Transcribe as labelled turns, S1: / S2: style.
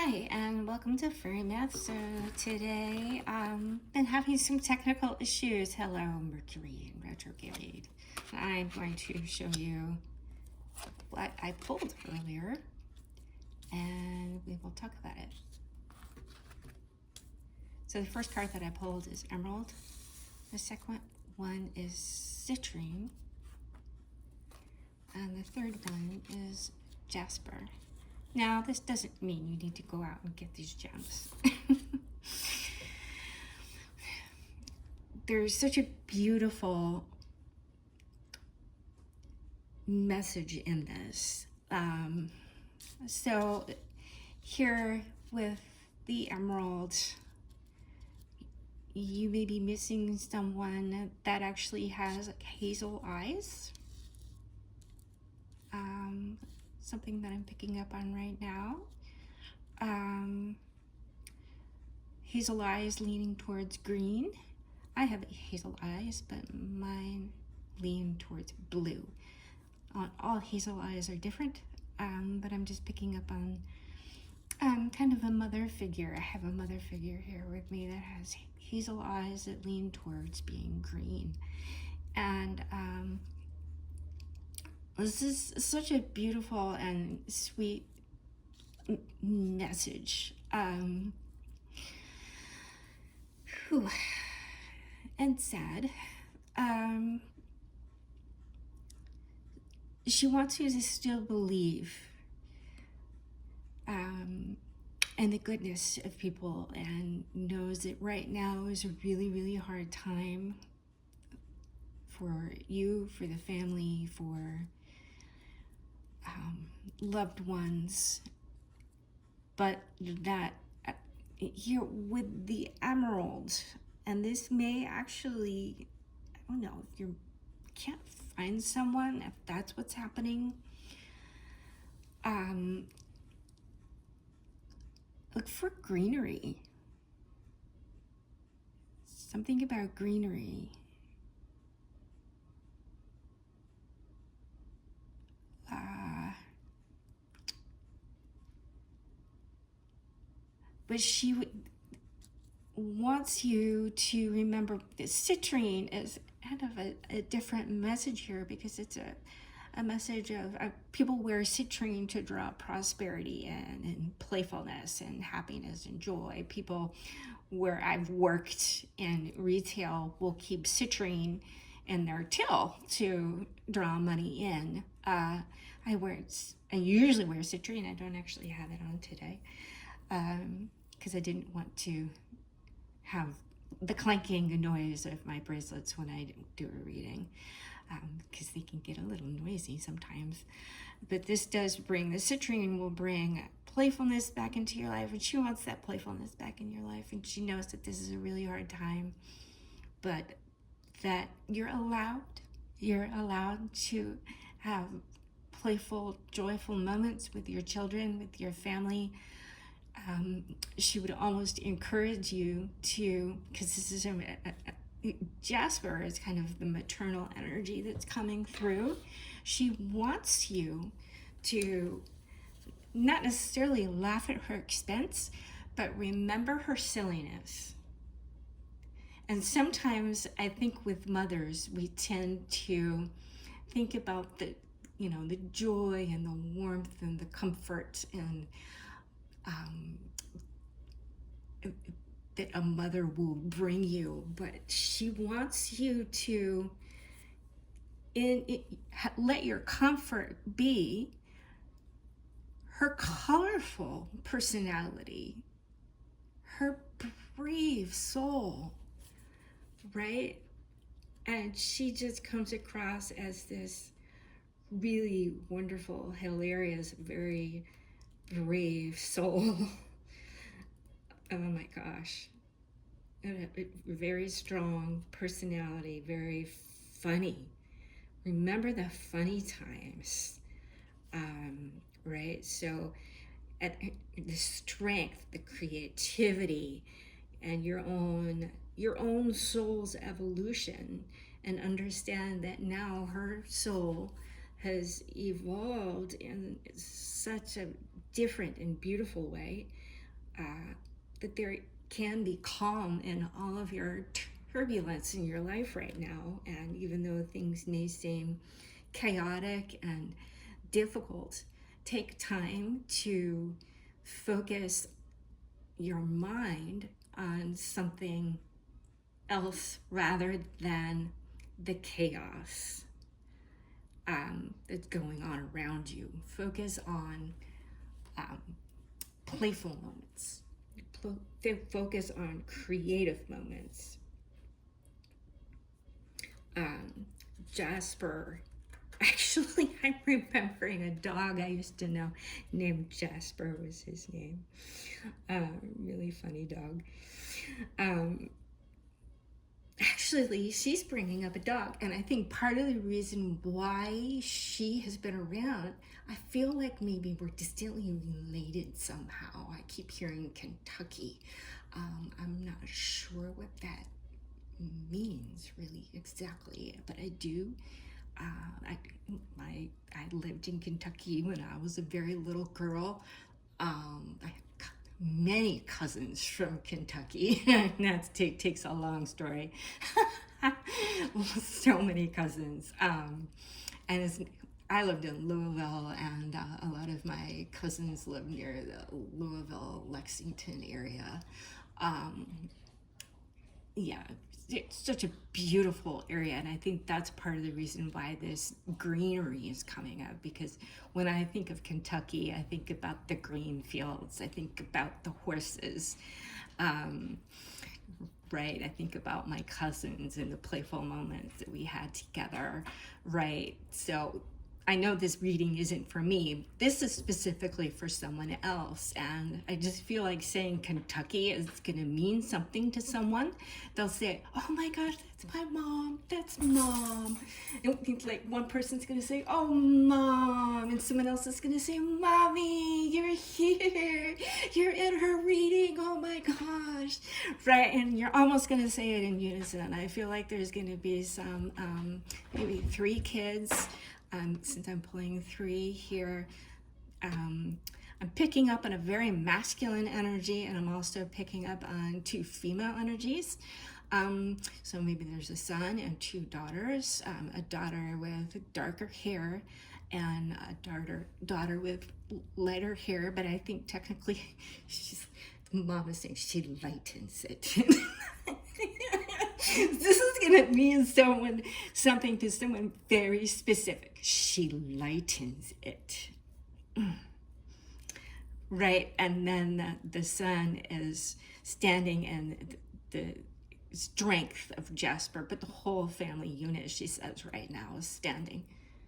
S1: Hi, and welcome to Fairy Math. So today, been having some technical issues. Hello, Mercury in retrograde. I'm going to show you what I pulled earlier, and we will talk about it. So the first card that I pulled is Emerald. The second one is Citrine, and the third one is Jasper. Now, this doesn't mean you need to go out and get these gems. There's such a beautiful message in this. So here with the emerald, you may be missing someone that actually has like hazel eyes. Something that I'm picking up on right now. Hazel eyes leaning towards green. I have hazel eyes, but mine lean towards blue. All hazel eyes are different, but I'm just picking up on kind of a mother figure. I have a mother figure here with me that has hazel eyes that lean towards being green. And this is such a beautiful and sweet message. And sad. She wants you to still believe in the goodness of people, and knows that right now is a really, really hard time for you, for the family, for loved ones, but that here with the emerald, and this may actually, I don't know, if you can't find someone, if that's what's happening, look for greenery. Something about greenery. But she wants you to remember that citrine is kind of a different message here, because it's a message of people wear citrine to draw prosperity and playfulness and happiness and joy. People where I've worked in retail will keep citrine in their till to draw money in. I usually wear citrine. I don't actually have it on today, because I didn't want to have the clanking noise of my bracelets when I do a reading, because they can get a little noisy sometimes. But this does bring, the citrine will bring playfulness back into your life, and she wants that playfulness back in your life, and she knows that this is a really hard time, but that you're allowed to have playful, joyful moments with your children, with your family. She would almost encourage you to, because this is Jasper is kind of the maternal energy that's coming through. She wants you to not necessarily laugh at her expense, but remember her silliness. And sometimes I think with mothers, we tend to think about the joy and the warmth and the comfort and that a mother will bring you, but she wants you to let your comfort be her colorful personality, her brave soul, right? And she just comes across as this really wonderful, hilarious, very brave soul. Oh my gosh. A very strong personality, very funny. Remember the funny times, right? So at the strength, the creativity, and your own soul's evolution, and understand that now her soul has evolved in such a different and beautiful way. that there can be calm in all of your turbulence in your life right now. And even though things may seem chaotic and difficult, take time to focus your mind on something else rather than the chaos that's going on around you. Focus on playful moments. Focus on creative moments. Jasper, actually, I'm remembering a dog I used to know named Jasper was his name. Really funny dog. Actually, she's bringing up a dog, and I think part of the reason why she has been around, I feel like maybe we're distantly related somehow. I keep hearing Kentucky. I'm not sure what that means really exactly, but I do. I lived in Kentucky when I was a very little girl. I have many cousins from Kentucky. That takes a long story. So many cousins. And I lived in Louisville, and a lot of my cousins live near the Louisville, Lexington area. Yeah, it's such a beautiful area, and I think that's part of the reason why this greenery is coming up, because when I think of Kentucky, I think about the green fields, I think about the horses, right? I think about my cousins and the playful moments that we had together, right? So I know this reading isn't for me. This is specifically for someone else. And I just feel like saying Kentucky is going to mean something to someone. They'll say, oh my gosh, that's my mom. That's mom. And like one person's going to say, oh, mom. And someone else is going to say, mommy, you're here. You're in her reading. Oh my gosh. Right. And you're almost going to say it in unison. I feel like there's going to be some, maybe 3 kids. Since I'm pulling 3 here, I'm picking up on a very masculine energy, and I'm also picking up on 2 female energies. So maybe there's a son and 2 daughters, a daughter with darker hair and a daughter with lighter hair, but I think technically mom is saying she lightens it. This is gonna mean something to someone very specific. She lightens it. Right, and then the sun is standing in the strength of Jasper, but the whole family unit, she says right now, is standing